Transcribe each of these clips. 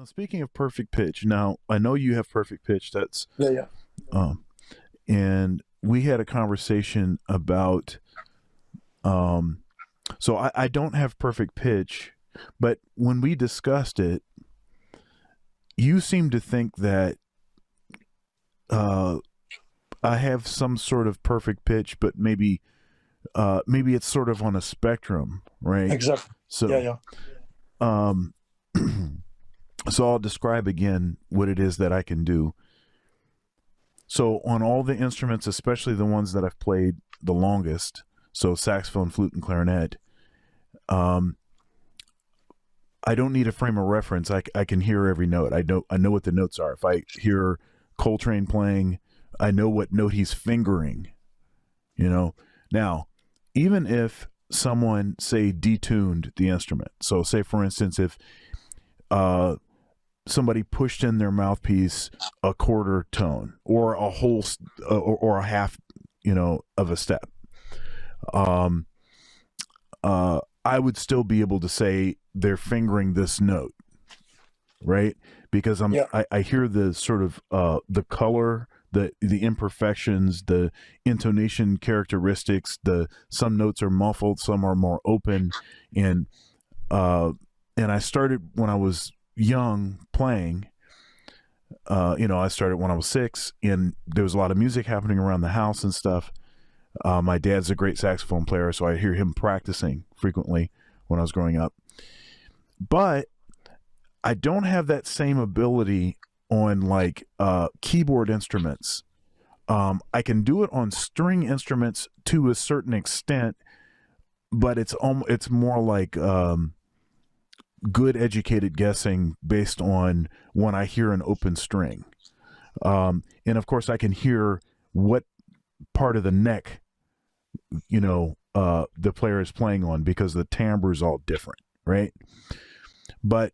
Speaking of perfect pitch, now I know you have perfect pitch. That's Yeah, yeah. um, and we had a conversation about. Um, so I don't have perfect pitch, but when we discussed it, you seem to think that uh, I have some sort of perfect pitch, but maybe it's sort of on a spectrum, right? Exactly. Yeah, So yeah. um, so I'll describe again what it is that I can do. So on all the instruments, especially the ones that I've played the longest, so saxophone, flute, and clarinet, um, I don't need a frame of reference. I can hear every note. I know what the notes are. If I hear Coltrane playing, I know what note he's fingering. You know. Now, even if someone say detuned the instrument, so say for instance, if uh, somebody pushed in their mouthpiece a quarter tone or a whole or a half, of a step, um, I would still be able to say they're fingering this note, right? Because Yeah. I hear the sort of the color, the imperfections, the intonation characteristics. The some notes are muffled, some are more open, and uh, and I started when I was young playing. I started when I was 6, and there was a lot of music happening around the house and stuff. My dad's a great saxophone player, so I hear him practicing frequently when I was growing up. But I don't have that same ability on like keyboard instruments. I can do it on string instruments to a certain extent, but it's more like good educated guessing based on when I hear an open string. And of course, I can hear what part of the neck, the player is playing on because the timbre is all different, right? But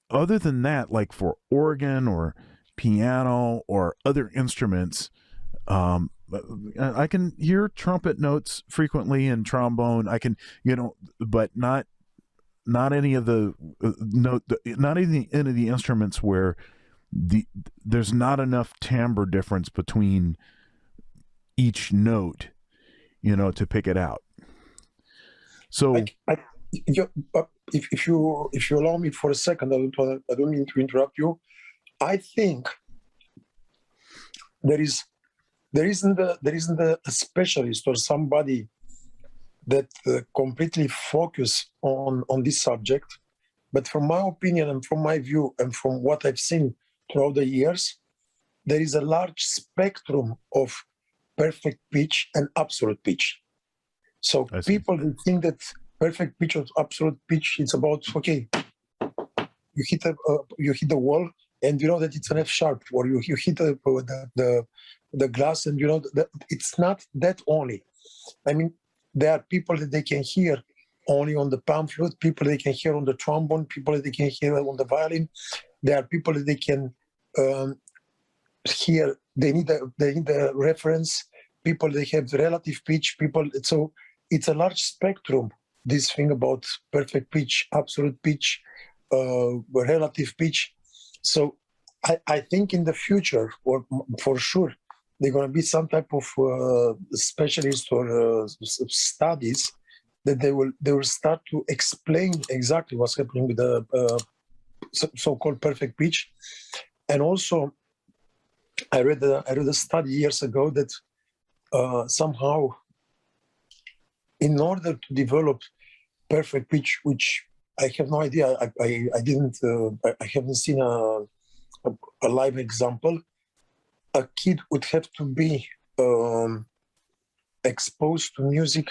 other than that, like for organ or piano or other instruments, I can hear trumpet notes frequently and trombone. I can, but not any of the not any of the instruments where there's not enough timbre difference between each note, to pick it out. So You, if you allow me for a second, I don't mean to interrupt you. I think there isn't a specialist or somebody that completely focus on this subject. But from my opinion and from my view and from what I've seen throughout the years, there is a large spectrum of perfect pitch and absolute pitch. So people who think that perfect pitch or absolute pitch, it's about, okay, you hit the wall and you know that it's an F sharp, or you hit the glass and you know that it's not that only. I mean, there are people that they can hear only on the palm flute, people they can hear on the trombone, people that they can hear on the violin. There are people that they can hear, they need a reference, people they have relative pitch, people. So it's a large spectrum, this thing about perfect pitch, absolute pitch, relative pitch. So I think in the future, or for sure, they're going to be some type of specialist or studies that they will start to explain exactly what's happening with the so-called perfect pitch. And also, I read a study years ago that somehow, in order to develop perfect pitch, which I have no idea, I haven't seen a live example. A kid would have to be exposed to music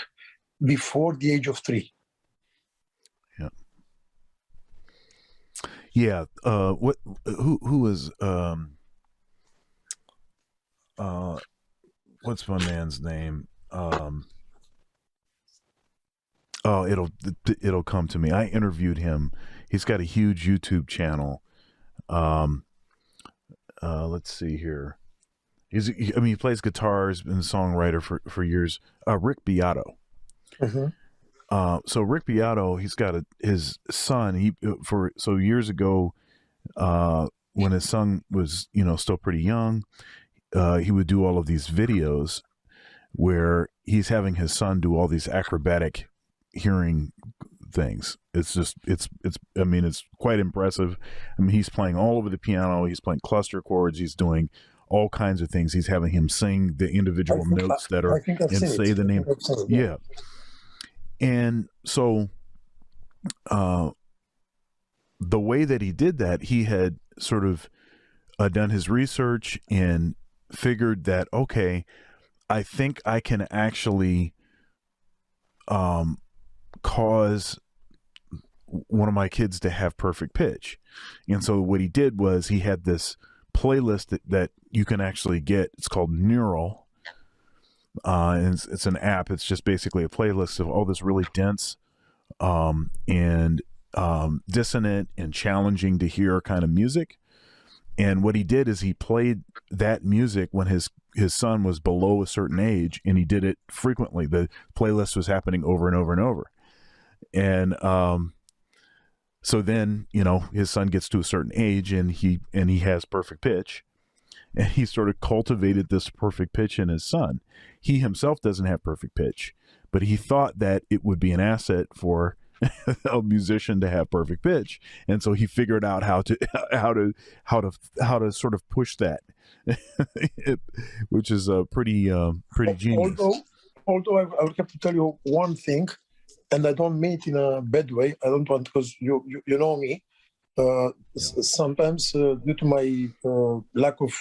before the age of 3. Yeah. Who is what's my man's name? Oh, it'll come to me. I interviewed him. He's got a huge YouTube channel. Let's see here. He plays guitars, been a songwriter for years. Rick Beato. Mm-hmm. So Rick Beato, he's got his son. Years ago, when his son was, still pretty young, he would do all of these videos where he's having his son do all these acrobatic hearing things. It's just, I mean, it's quite impressive. I mean, he's playing all over the piano. He's playing cluster chords. He's doing all kinds of things. He's having him sing the individual notes that are, I think I've and seen say it. the name. Yeah. And so, the way that he did that, he had sort of done his research and figured that, okay, I think I can actually cause one of my kids to have perfect pitch. And so what he did was he had this playlist that you can actually get. It's called Neural. And it's an app. It's just basically a playlist of all this really dense and dissonant and challenging to hear kind of music. And what he did is he played that music when his son was below a certain age, and he did it frequently. The playlist was happening over and over and over. And so then, his son gets to a certain age, and he has perfect pitch, and he sort of cultivated this perfect pitch in his son. He himself doesn't have perfect pitch, but he thought that it would be an asset for a musician to have perfect pitch, and so he figured out how to sort of push that, which is pretty genius. Although I would have to tell you one thing, and I don't mean it in a bad way. I don't want, because you know me. Sometimes due to my lack of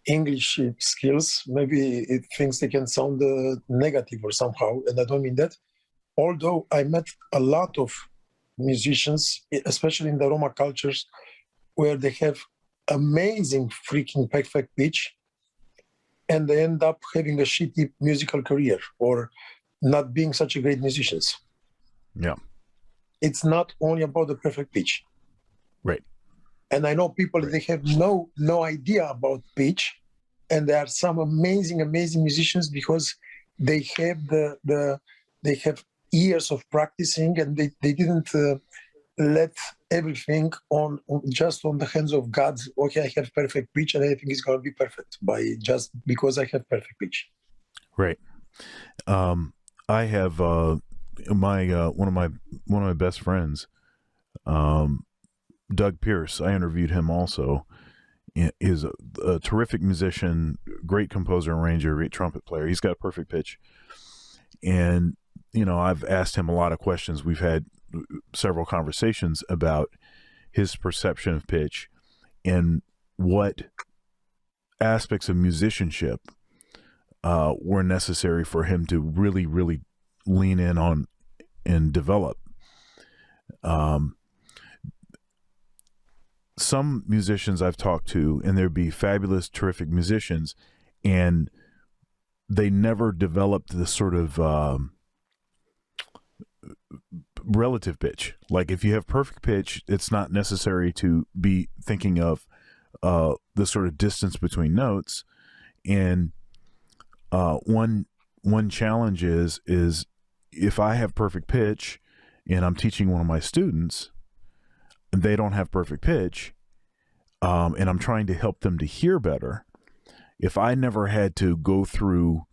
English skills, maybe things they can sound negative or somehow, and I don't mean that. Although I met a lot of musicians, especially in the Roma cultures, where they have amazing freaking perfect pitch, and they end up having a shitty musical career or not being such a great musicians. Yeah. It's not only about the perfect pitch. Right. And I know people, they have no idea about pitch, and there are some amazing musicians because they have they have years of practicing, and they didn't let everything just on the hands of God. Okay, I have perfect pitch and everything is going to be perfect just because I have perfect pitch. Right. I have one of my best friends, Doug Pierce. I interviewed him also. Is a terrific musician, great composer, arranger, great trumpet player. He's got perfect pitch, and I've asked him a lot of questions. We've had several conversations about his perception of pitch and what aspects of musicianship were necessary for him to really, really lean in on and develop. Some musicians I've talked to, and there'd be fabulous, terrific musicians, and they never developed this sort of relative pitch. Like if you have perfect pitch, it's not necessary to be thinking of the sort of distance between notes. And one challenge is if I have perfect pitch and I'm teaching one of my students and they don't have perfect pitch, and I'm trying to help them to hear better, if I never had to go through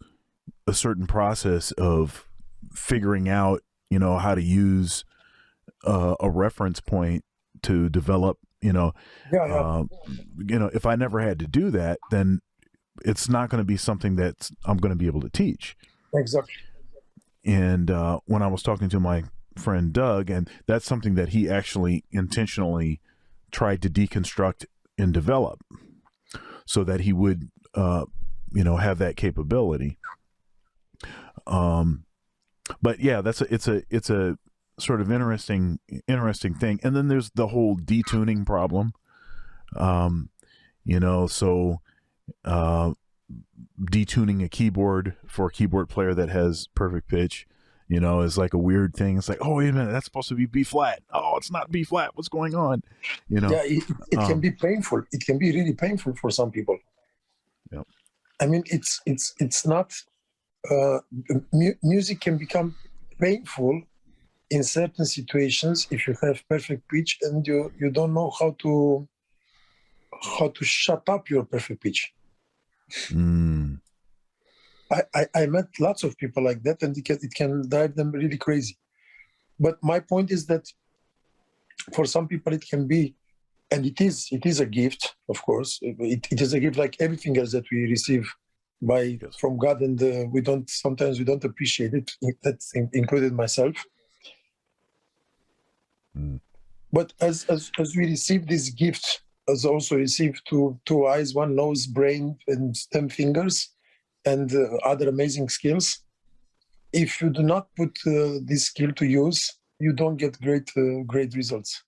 a certain process of figuring out, how to use a reference point to develop, if I never had to do that, then it's not going to be something that I'm going to be able to teach. Exactly. And when I was talking to my friend Doug, and that's something that he actually intentionally tried to deconstruct and develop so that he would, have that capability. But yeah, it's a sort of interesting thing. And then there's the whole detuning problem. Detuning a keyboard for a keyboard player that has perfect pitch, is like a weird thing. It's like, oh, wait a minute, that's supposed to be B flat. Oh, it's not B flat. What's going on? Yeah, it can be painful. It can be really painful for some people. Yeah. I mean, it's not. Music can become painful in certain situations, if you have perfect pitch and you don't know how to shut up your perfect pitch. Mm. I met lots of people like that, and it can drive them really crazy. But my point is that for some people it can be, and it is a gift, of course. It is a gift like everything else that we receive from God, and sometimes we don't appreciate it. That's included myself. Mm. But as we receive this gift, as also receive two eyes, one nose, brain, and 10 fingers, and other amazing skills, if you do not put this skill to use, you don't get great results.